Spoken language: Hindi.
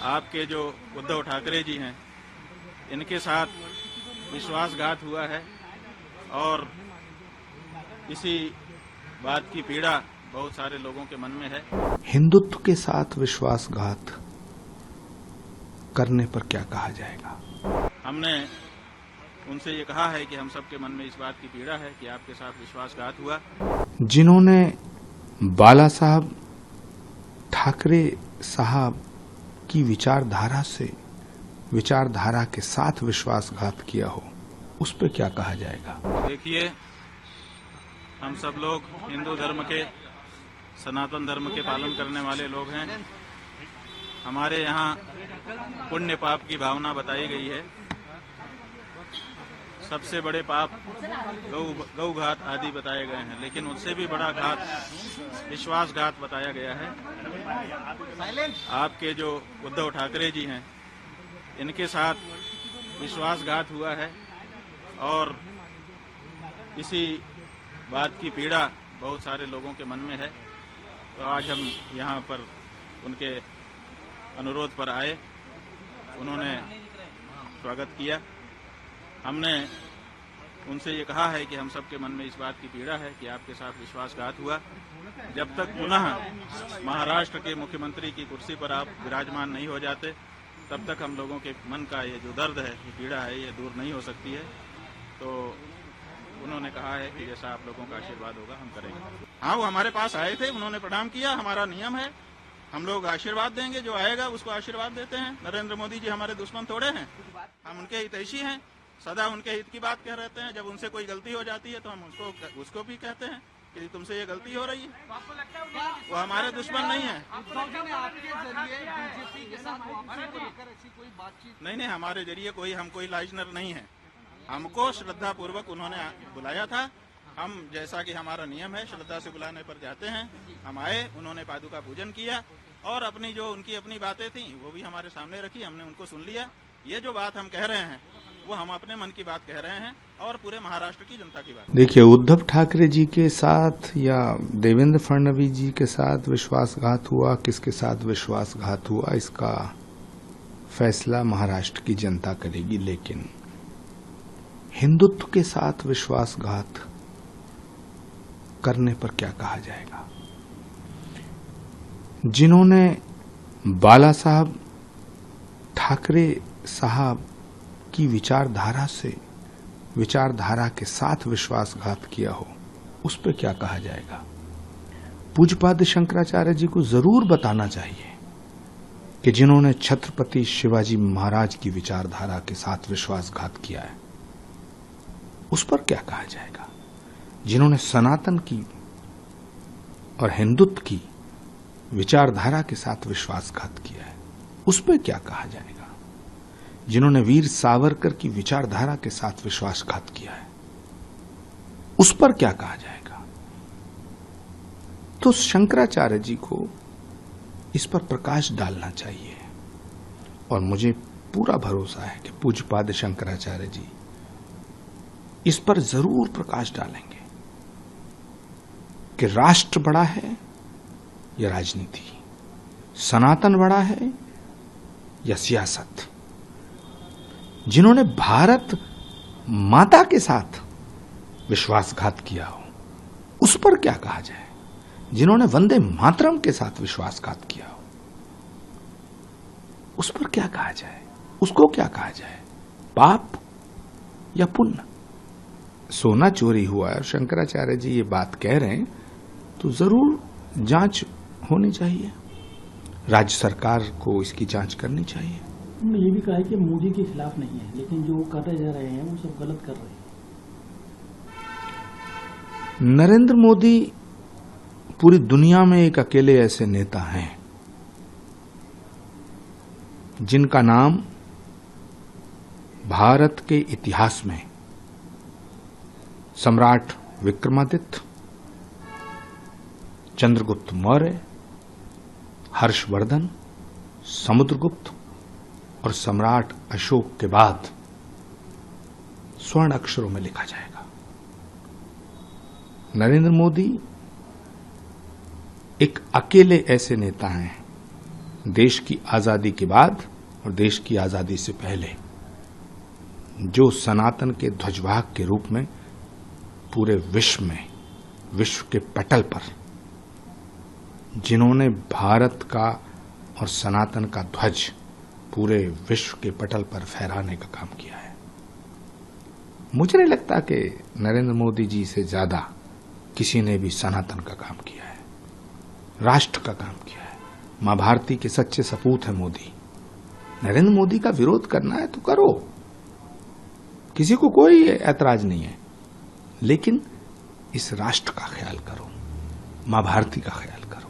आपके जो उद्धव ठाकरे जी हैं, इनके साथ विश्वासघात हुआ है और इसी बात की पीड़ा बहुत सारे लोगों के मन में है। हिंदुत्व के साथ विश्वासघात करने पर क्या कहा जाएगा? हमने उनसे ये कहा है कि हम सबके मन में इस बात की पीड़ा है कि आपके साथ विश्वासघात हुआ। जिन्होंने बाला साहब ठाकरे साहब की विचारधारा के साथ विश्वासघात किया हो, उस पर क्या कहा जाएगा? देखिए, हम सब लोग हिंदू धर्म के, सनातन धर्म के पालन करने वाले लोग हैं। हमारे यहाँ पुण्य पाप की भावना बताई गई है। सबसे बड़े पाप गौघात आदि बताए गए हैं, लेकिन उससे भी बड़ा घात विश्वासघात बताया गया है। आपके जो उद्धव ठाकरे जी हैं, इनके साथ विश्वासघात हुआ है और इसी बात की पीड़ा बहुत सारे लोगों के मन में है। तो आज हम यहाँ पर उनके अनुरोध पर आए, उन्होंने स्वागत किया। हमने उनसे ये कहा है कि हम सबके मन में इस बात की पीड़ा है कि आपके साथ विश्वासघात हुआ। जब तक पुनः महाराष्ट्र के मुख्यमंत्री की कुर्सी पर आप विराजमान नहीं हो जाते, तब तक हम लोगों के मन का ये जो दर्द है, ये पीड़ा है, ये दूर नहीं हो सकती है। तो उन्होंने कहा है कि जैसा आप लोगों का आशीर्वाद होगा हम करेंगे। हाँ, वो हमारे पास आए थे, उन्होंने प्रणाम किया। हमारा नियम है, हम लोग आशीर्वाद देंगे, जो आएगा उसको आशीर्वाद देते हैं। नरेंद्र मोदी जी हमारे दुश्मन थोड़े हैं, हम उनके हितैषी हैं, सदा उनके हित की बात कह रहते हैं। जब उनसे कोई गलती हो जाती है तो हम उसको भी कहते हैं कि तुमसे ये गलती हो रही है। वो हमारे दुश्मन नहीं है। नहीं, हमारे जरिए हम कोई लाइजनर नहीं है। हमको श्रद्धा पूर्वक उन्होंने बुलाया था। हम, जैसा कि हमारा नियम है, श्रद्धा से बुलाने पर जाते हैं। हम आए, उन्होंने पादुका पूजन किया और अपनी जो उनकी अपनी बातें थी वो भी हमारे सामने रखी, हमने उनको सुन लिया। ये जो बात हम कह रहे हैं वो हम अपने मन की बात कह रहे हैं और पूरे महाराष्ट्र की जनता की बात। देखिए, उद्धव ठाकरे जी के साथ या देवेंद्र फडणवीस जी के साथ विश्वासघात हुआ, किसके साथ विश्वासघात हुआ, इसका फैसला महाराष्ट्र की जनता करेगी। लेकिन हिंदुत्व के साथ विश्वासघात करने पर क्या कहा जाएगा? जिन्होंने बाला साहब ठाकरे साहब की विचारधारा के साथ विश्वासघात किया हो, उस पर क्या कहा जाएगा? पूज्यपाद शंकराचार्य जी को जरूर बताना चाहिए कि जिन्होंने छत्रपति शिवाजी महाराज की विचारधारा के साथ विश्वासघात किया है, उस पर क्या कहा जाएगा? जिन्होंने सनातन की और हिंदुत्व की विचारधारा के साथ विश्वासघात किया है, उस पर क्या कहा जाएगा? जिन्होंने वीर सावरकर की विचारधारा के साथ विश्वासघात किया है, उस पर क्या कहा जाएगा? तो शंकराचार्य जी को इस पर प्रकाश डालना चाहिए और मुझे पूरा भरोसा है कि पूज्यपाद शंकराचार्य जी इस पर जरूर प्रकाश डालेंगे कि राष्ट्र बड़ा है या राजनीति, सनातन बड़ा है या सियासत। जिन्होंने भारत माता के साथ विश्वासघात किया हो, उस पर क्या कहा जाए? जिन्होंने वंदे मातरम के साथ विश्वासघात किया हो, उस पर क्या कहा जाए? उसको क्या कहा जाए, पाप या पुण्य? सोना चोरी हुआ है और शंकराचार्य जी ये बात कह रहे हैं, तो जरूर जांच होनी चाहिए। राज्य सरकार को इसकी जांच करनी चाहिए। उन्होंने ये भी कहा है कि मोदी के खिलाफ नहीं है, लेकिन जो करते जा रहे हैं वो सब गलत कर रहे हैं। नरेंद्र मोदी पूरी दुनिया में एक अकेले ऐसे नेता हैं जिनका नाम भारत के इतिहास में सम्राट विक्रमादित्य, चंद्रगुप्त मौर्य, हर्षवर्धन, समुद्रगुप्त और सम्राट अशोक के बाद स्वर्ण अक्षरों में लिखा जाएगा। नरेंद्र मोदी एक अकेले ऐसे नेता हैं देश की आजादी के बाद और देश की आजादी से पहले जो सनातन के ध्वजवाहक के रूप में पूरे विश्व में, विश्व के पटल पर जिन्होंने भारत का और सनातन का ध्वज पूरे विश्व के पटल पर फहराने का काम किया है, मुझे नहीं लगता कि नरेंद्र मोदी जी से ज्यादा किसी ने भी सनातन का काम किया है, राष्ट्र का काम किया है। मां भारती के सच्चे सपूत हैं मोदी। नरेंद्र मोदी का विरोध करना है तो करो, किसी को कोई ऐतराज नहीं है, लेकिन इस राष्ट्र का ख्याल करो, मां भारती का ख्याल करो।